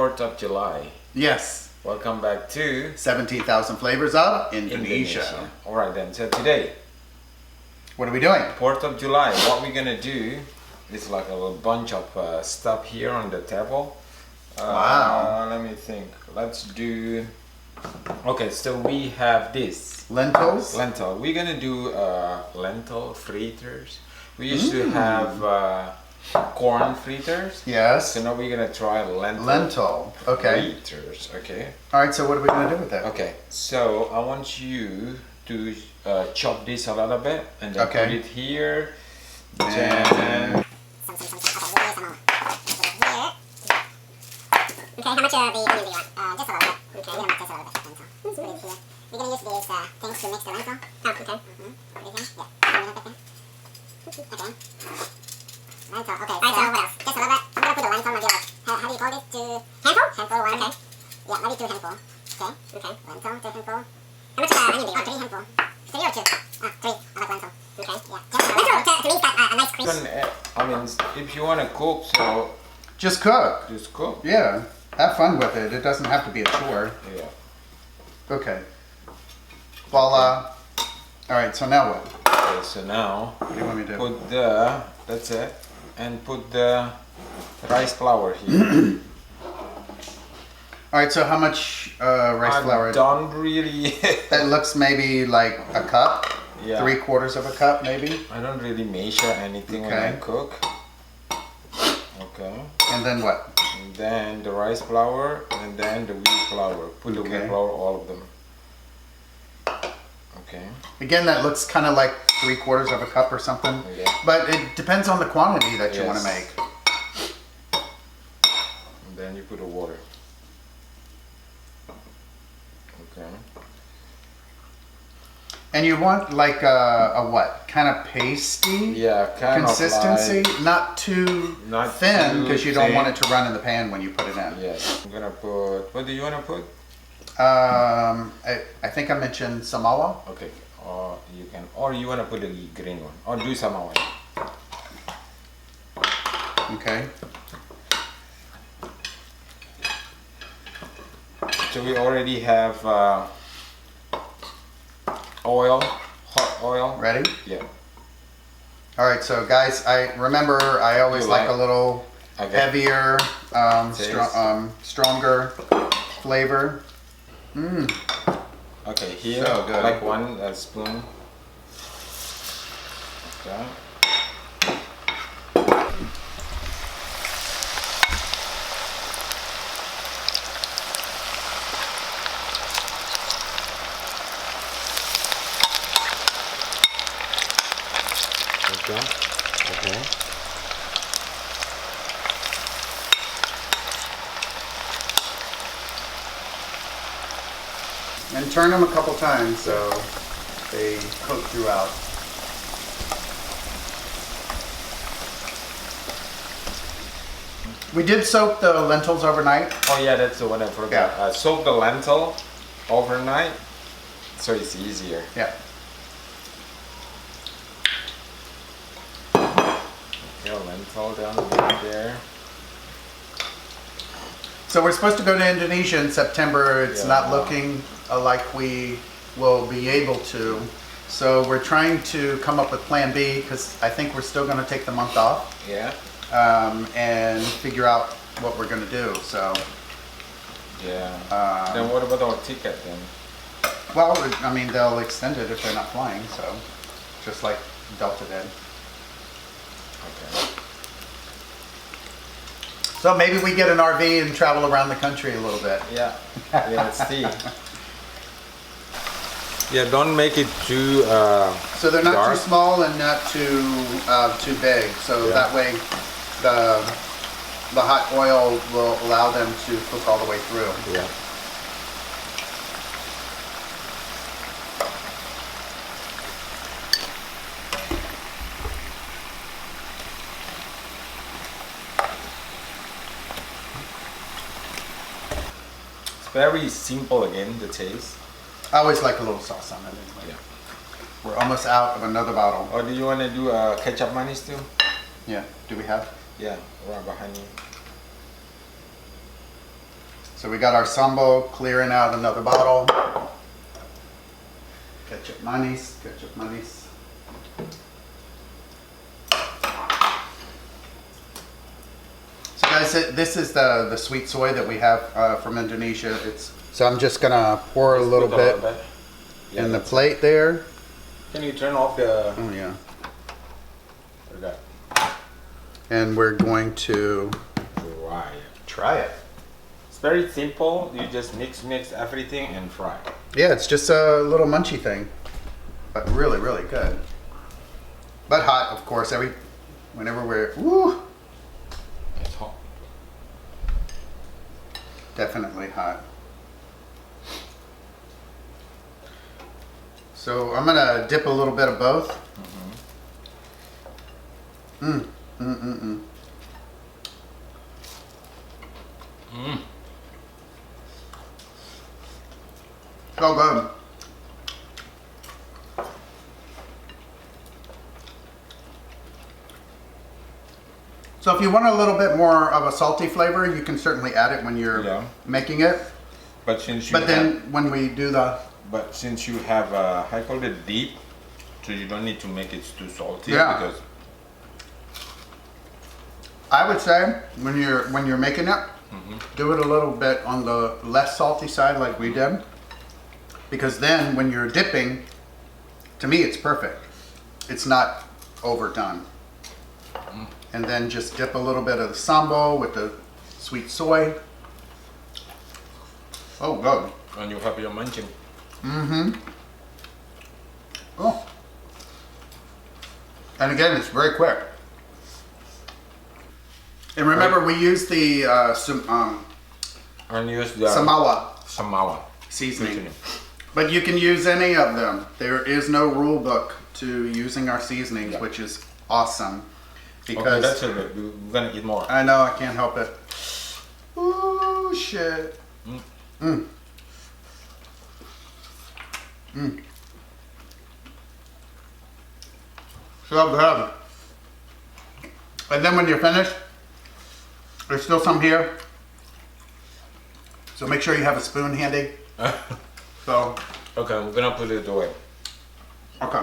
4th of July. Yes. Welcome back to 17,000 flavors of Indonesia. Alright then, so today, what are we doing? 4th of July, what we're gonna do is like a little bunch of stuff here on the table. Wow. Let me think. Let's do... Okay, so we have this. Lentils? Lentil. We're gonna do lentil fritters. We used to have corn fritters. Yes. So now we're gonna try lentil Okay. fritters. Okay. Alright, so what are we going to do with that? Okay. So I want you to chop this a little bit and then put it here. Then Okay, how much of the onion do you want? Just a little bit. Okay, we don't want just a little bit. Let's put it here. We're going to use these things to mix the lentil. Oh, okay. Put it here. Yeah. Okay. Lentil. Okay, so what else? Just a little bit. I'm going to put the lentil maybe like, how do you call this? Handful? Handful, one. Okay. Yeah, maybe 2 handful. Okay. Okay. Lentil, 2 handful. How much onion do you want? 3 handful. 3 or 2? 3. I like lentil. Okay. Yeah. Just lentil to make that a nice cream. I mean, if you want to cook, so Just cook. just cook. Yeah. Have fun with it. It doesn't have to be a chore. Yeah. Okay. Voila. Alright, so now what? Okay, so now What do you want me to do? put the, that's it, and put the rice flour here. Alright, so how much rice flour? I don't really. That looks maybe like a cup? Yeah. 3/4 of a cup maybe? I don't really measure anything when I cook. Okay. And then what? And then the rice flour and then the wheat flour. Put the wheat flour, all of them. Okay. Again, that looks kind of like 3/4 of a cup or something. Yeah. But it depends on the quantity that you want to make. And then you put the water. Okay. And you want like a what? Kind of pasty? Yeah, kind consistency? of like, not too not thin too because you don't thin. want it to run in the pan when you put it in. Yes. I'm gonna put, what do you want to put? I think I mentioned samawa. Okay. Or you can, or you want to put the green one. Or do some more. Okay. So we already have oil, hot oil. Ready? Yeah. All right. So guys, I always like a little heavier, stronger flavor. Mmm. Okay, here, So good. like 1 spoon. Okay. Okay. Okay. And turn them a couple times so they coat throughout. We did soak the lentils overnight. Oh yeah, that's the one I forgot. Yeah. Soak the lentil overnight, so it's easier. Yeah. Okay, lentil down there. So we're supposed to go to Indonesia in September. It's Yeah. not looking like we will be able to. So we're trying to come up with plan B because I think we're still going to take the month off. Yeah. And figure out what we're going to do. So, Yeah. Then what about our ticket then? well, I mean, they'll extend it if they're not flying. So, just like Delta did. Okay. So maybe we get an RV and travel around the country a little bit. Yeah. Yeah, let's see. Yeah, don't make it too So they're not dark. too small and not too big. So Yeah. that way, the hot oil will allow them to cook all the way through. Yeah. It's very simple again, the taste. I always like a little sauce on it anyway. Yeah. We're almost out of another bottle. Or do you want to do ketchup manis too? Yeah. Do we have? Yeah, right behind you. So we got our sambo clearing out another bottle. Ketchup manis, ketchup manis. So guys, this is the sweet soy that we have from Indonesia. So I'm just gonna pour a little bit in the plate there. Can you turn off the... Oh yeah. Forgot. And we're going to try it. It's very simple. You just mix everything and fry. Yeah, it's just a little munchy thing, but really, really good. But hot, of course. Whenever we're woo, It's hot. definitely hot. So I'm gonna dip a little bit of both. So good. So if you want a little bit more of a salty flavor, you can certainly add it when you're making it. But since when we do the... But since you have I call it deep, so you don't need to make it too salty. Yeah. Because I would say when you're making it, do it a little bit on the less salty side like we did. Because then when you're dipping, to me it's perfect. It's not overdone. And then just dip a little bit of the sambo with the sweet soy. Oh, good. And you have your munching. Oh. And again, it's very quick. And remember, we use the And use the Samawa seasoning. But you can use any of them. There is no rule book to using our seasonings, which is awesome. Because okay, that's it. We're gonna eat more. I know, I can't help it. Ooh, shit. So good. And then when you're finished, there's still some here. So make sure you have a spoon handy. So. Okay, we're gonna put it away. Okay.